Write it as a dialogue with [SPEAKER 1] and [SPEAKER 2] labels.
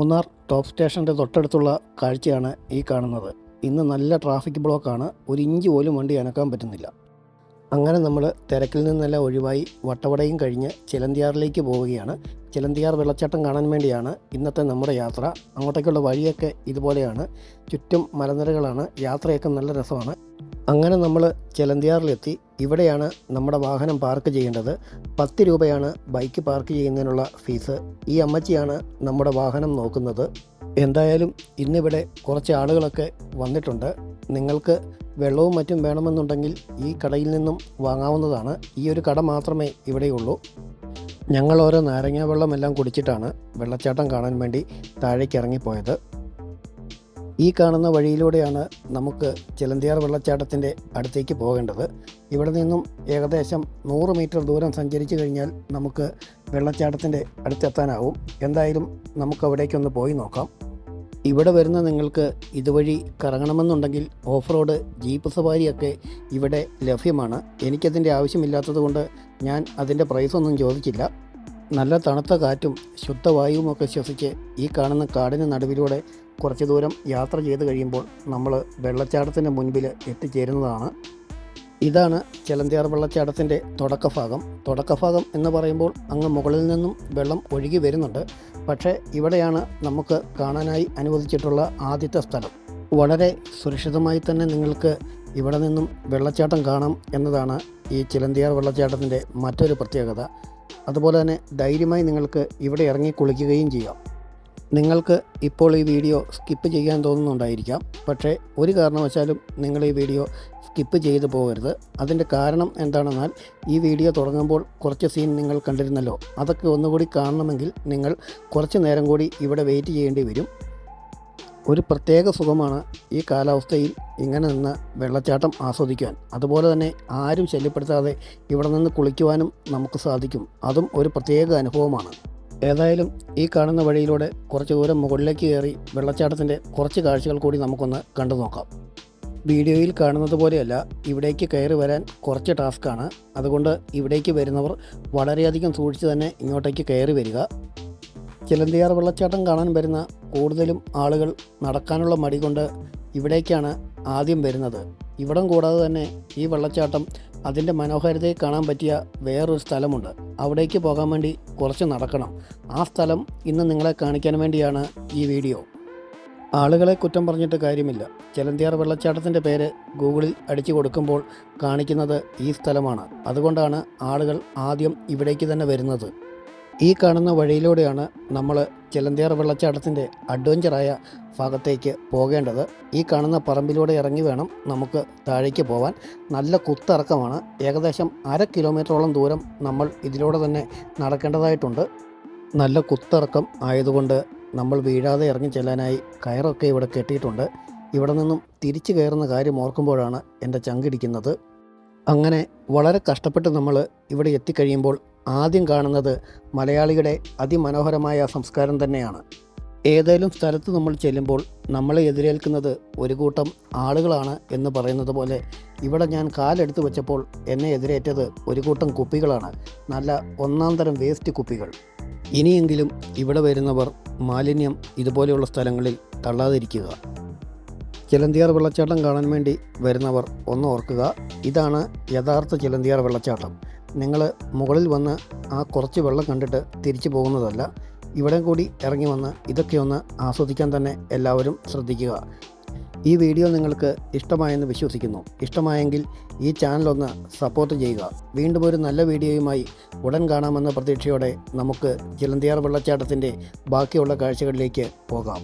[SPEAKER 1] Munnar top സ്റ്റേഷൻ്റെ തൊട്ടടുത്തുള്ള കാഴ്ചയാണ് ഈ കാണുന്നത്. ഇന്ന് നല്ല ട്രാഫിക് ബ്ലോക്കാണ്. ഒരു ഇഞ്ച് പോലും വണ്ടി അനക്കാൻ പറ്റുന്നില്ല. അങ്ങനെ നമ്മൾ തിരക്കിൽ നിന്നെല്ലാം ഒഴിവായി വട്ടവടയും കഴിഞ്ഞ് ചിലന്തിയാറിലേക്ക് പോവുകയാണ്. ചിലന്തിയാർ വെള്ളച്ചാട്ടം കാണാൻ വേണ്ടിയാണ് ഇന്നത്തെ നമ്മുടെ യാത്ര. അങ്ങോട്ടേക്കുള്ള വഴിയൊക്കെ ഇതുപോലെയാണ്. ചുറ്റും മലനിരകളാണ്. യാത്രയൊക്കെ നല്ല രസമാണ്. അങ്ങനെ നമ്മൾ ചിലന്തിയാറിലെത്തി. ഇവിടെയാണ് നമ്മുടെ വാഹനം പാർക്ക് ചെയ്യേണ്ടത്. 10 രൂപയാണ് ബൈക്ക് പാർക്ക് ചെയ്യുന്നതിനുള്ള ഫീസ്. ഈ അമ്മച്ചിയാണ് നമ്മുടെ വാഹനം നോക്കുന്നത്. എന്തായാലും ഇന്നിവിടെ കുറച്ച് ആളുകളൊക്കെ വന്നിട്ടുണ്ട്. നിങ്ങൾക്ക് വെള്ളവും മറ്റും വേണമെന്നുണ്ടെങ്കിൽ ഈ കടയിൽ നിന്നും വാങ്ങാവുന്നതാണ്. ഈ ഒരു കട മാത്രമേ ഇവിടെയുള്ളൂ. ഞങ്ങൾ ഓരോ നാരങ്ങ വെള്ളമെല്ലാം കുടിച്ചിട്ടാണ് വെള്ളച്ചാട്ടം കാണാൻ വേണ്ടി താഴേക്ക് ഇറങ്ങിപ്പോയത്. ഈ കാണുന്ന വഴിയിലൂടെയാണ് നമുക്ക് ചിലന്തിയാർ വെള്ളച്ചാട്ടത്തിൻ്റെ അടുത്തേക്ക് പോകേണ്ടത്. ഇവിടെ നിന്നും ഏകദേശം 100 മീറ്റർ ദൂരം സഞ്ചരിച്ചു കഴിഞ്ഞാൽ നമുക്ക് വെള്ളച്ചാട്ടത്തിൻ്റെ അടുത്തെത്താനാവും. എന്തായാലും നമുക്ക് അവിടേക്കൊന്ന് പോയി നോക്കാം. ഇവിടെ വരുന്ന നിങ്ങൾക്ക് ഇതുവഴി കറങ്ങണമെന്നുണ്ടെങ്കിൽ ഓഫ് റോഡ് ജീപ്പ് സവാരിയൊക്കെ ഇവിടെ ലഭ്യമാണ്. എനിക്കതിൻ്റെ ആവശ്യമില്ലാത്തതുകൊണ്ട് ഞാൻ അതിൻ്റെ പ്രൈസൊന്നും ചോദിച്ചില്ല. നല്ല തണുത്ത കാറ്റും ശുദ്ധവായുവുമൊക്കെ ശ്വസിച്ച് ഈ കാണുന്ന കാടിന് നടുവിലൂടെ കുറച്ച് ദൂരം യാത്ര ചെയ്ത് കഴിയുമ്പോൾ നമ്മൾ വെള്ളച്ചാട്ടത്തിൻ്റെ മുൻപിൽ എത്തിച്ചേരുന്നതാണ്. ഇതാണ് ചിലന്തിയാർ വെള്ളച്ചാട്ടത്തിൻ്റെ തുടക്കഭാഗം എന്ന് പറയുമ്പോൾ അങ്ങ് മുകളിൽ നിന്നും വെള്ളം ഒഴുകി വരുന്നുണ്ട്. പക്ഷേ ഇവിടെയാണ് നമുക്ക് കാണാനായി അനുവദിച്ചിട്ടുള്ള ആദ്യത്തെ സ്ഥലം. വളരെ സുരക്ഷിതമായി തന്നെ നിങ്ങൾക്ക് ഇവിടെ നിന്നും വെള്ളച്ചാട്ടം കാണാം എന്നതാണ് ഈ ചിലന്തിയാർ വെള്ളച്ചാട്ടത്തിൻ്റെ മറ്റൊരു പ്രത്യേകത. അതുപോലെ തന്നെ ധൈര്യമായി നിങ്ങൾക്ക് ഇവിടെ ഇറങ്ങി കുളിക്കുകയും ചെയ്യാം. നിങ്ങൾക്ക് ഇപ്പോൾ ഈ വീഡിയോ സ്കിപ്പ് ചെയ്യാൻ തോന്നുന്നുണ്ടായിരിക്കാം. പക്ഷേ ഒരു കാരണവശാലും നിങ്ങൾ ഈ വീഡിയോ സ്കിപ്പ് ചെയ്തു പോകരുത്. അതിൻ്റെ കാരണം എന്താണെന്നാൽ ഈ വീഡിയോ തുടങ്ങുമ്പോൾ കുറച്ച് സീൻ നിങ്ങൾ കണ്ടിരുന്നല്ലോ. അതൊക്കെ ഒന്നുകൂടി കാണണമെങ്കിൽ നിങ്ങൾ കുറച്ച് നേരം കൂടി ഇവിടെ വെയിറ്റ് ചെയ്യേണ്ടി വരും. ഒരു പ്രത്യേക സുഖമാണ് ഈ കാലാവസ്ഥയിൽ ഇങ്ങനെ നിന്ന് വെള്ളച്ചാട്ടം ആസ്വദിക്കാൻ. അതുപോലെ തന്നെ ആരും ശല്യപ്പെടുത്താതെ ഇവിടെ നിന്ന് കുളിക്കുവാനും നമുക്ക് സാധിക്കും. അതും ഒരു പ്രത്യേക അനുഭവമാണ്. ഏതായാലും ഈ കാണുന്ന വഴിയിലൂടെ കുറച്ച് ദൂരം മുകളിലേക്ക് കയറി വെള്ളച്ചാട്ടത്തിൻ്റെ കുറച്ച് കാഴ്ചകൾ കൂടി നമുക്കൊന്ന് കണ്ടു നോക്കാം. വീഡിയോയിൽ കാണുന്നത് പോലെയല്ല, ഇവിടേക്ക് കയറി വരാൻ കുറച്ച് ടാസ്ക്കാണ്. അതുകൊണ്ട് ഇവിടേക്ക് വരുന്നവർ വളരെയധികം സൂക്ഷിച്ച് തന്നെ ഇങ്ങോട്ടേക്ക് കയറി വരിക. ചിലന്തിയാർ വെള്ളച്ചാട്ടം കാണാൻ വരുന്ന കൂടുതലും ആളുകൾ നടക്കാനുള്ള മടി കൊണ്ട് ഇവിടേക്കാണ് ആദ്യം വരുന്നത്. ഇവിടം കൂടാതെ തന്നെ ഈ വെള്ളച്ചാട്ടം അതിൻ്റെ മനോഹാരിതയെ കാണാൻ പറ്റിയ വേറൊരു സ്ഥലമുണ്ട്. അവിടേക്ക് പോകാൻ വേണ്ടി കുറച്ച് നടക്കണം. ആ സ്ഥലം ഇന്ന് നിങ്ങളെ കാണിക്കാൻ വേണ്ടിയാണ് ഈ വീഡിയോ. ആളുകളെ കുറ്റം പറഞ്ഞിട്ട് കാര്യമില്ല. ചിലന്തിയാർ വെള്ളച്ചാട്ടത്തിൻ്റെ പേര് ഗൂഗിളിൽ അടിച്ചു കൊടുക്കുമ്പോൾ കാണിക്കുന്നത് ഈ സ്ഥലമാണ്. അതുകൊണ്ടാണ് ആളുകൾ ആദ്യം ഇവിടേക്ക് തന്നെ വരുന്നത്. ഈ കാണുന്ന വഴിയിലൂടെയാണ് നമ്മൾ ചിലന്തിയാർ വെള്ളച്ചാട്ടത്തിൻ്റെ അഡ്വഞ്ചറായ ഭാഗത്തേക്ക് പോകേണ്ടത്. ഈ കാണുന്ന പറമ്പിലൂടെ ഇറങ്ങി വേണം നമുക്ക് താഴേക്ക് പോകാൻ. നല്ല കുത്തിറക്കമാണ്. ഏകദേശം 1/2 കിലോമീറ്ററോളം ദൂരം നമ്മൾ ഇതിലൂടെ തന്നെ നടക്കേണ്ടതായിട്ടുണ്ട്. നല്ല കുത്തിറക്കം ആയതുകൊണ്ട് നമ്മൾ വീഴാതെ ഇറങ്ങി ചെല്ലാനായി കയറൊക്കെ ഇവിടെ കെട്ടിയിട്ടുണ്ട്. ഇവിടെ നിന്നും തിരിച്ചു കയറുന്ന കാര്യം ഓർക്കുമ്പോഴാണ് എൻ്റെ ചങ്കിടിക്കുന്നത്. അങ്ങനെ വളരെ കഷ്ടപ്പെട്ട് നമ്മൾ ഇവിടെ എത്തിക്കഴിയുമ്പോൾ ആദ്യം കാണുന്നത് മലയാളിയുടെ അതിമനോഹരമായ സംസ്കാരം തന്നെയാണ്. ഏതെങ്കിലും സ്ഥലത്ത് നമ്മൾ ചെല്ലുമ്പോൾ നമ്മളെ എതിരേൽക്കുന്നത് ഒരു കൂട്ടം ആളുകളാണ് എന്ന് പറയുന്നത് പോലെ ഇവിടെ ഞാൻ കാലെടുത്ത് വെച്ചപ്പോൾ എന്നെ എതിരേറ്റത് ഒരു കൂട്ടം കുപ്പികളാണ്. നല്ല ഒന്നാം തരം വേസ്റ്റ് കുപ്പികൾ. ഇനിയെങ്കിലും ഇവിടെ വരുന്നവർ മാലിന്യം ഇതുപോലെയുള്ള സ്ഥലങ്ങളിൽ തള്ളാതിരിക്കുക. ചിലന്തിയാർ വെള്ളച്ചാട്ടം കാണാൻ വേണ്ടി വരുന്നവർ ഒന്ന് ഓർക്കുക, ഇതാണ് യഥാർത്ഥ ചിലന്തിയാർ വെള്ളച്ചാട്ടം. നിങ്ങൾ മുകളിൽ വന്ന് ആ കുറച്ച് വെള്ളം കണ്ടിട്ട് തിരിച്ചു പോകുന്നതല്ല. ഇവിടെ കൂടി ഇറങ്ങി വന്ന് ഇതൊക്കെ ഒന്ന് ആസ്വദിക്കാൻ തന്നെ എല്ലാവരും ശ്രദ്ധിക്കുക. ഈ വീഡിയോ നിങ്ങൾക്ക് ഇഷ്ടമായെന്ന് വിശ്വസിക്കുന്നു. ഇഷ്ടമായെങ്കിൽ ഈ ചാനലൊന്ന് സപ്പോർട്ട് ചെയ്യുക. വീണ്ടും ഒരു നല്ല വീഡിയോയുമായി ഉടൻ കാണാമെന്ന പ്രതീക്ഷയോടെ നമുക്ക് ചിലന്തിയാർ വെള്ളച്ചാട്ടത്തിൻ്റെ ബാക്കിയുള്ള കാഴ്ചകളിലേക്ക് പോകാം.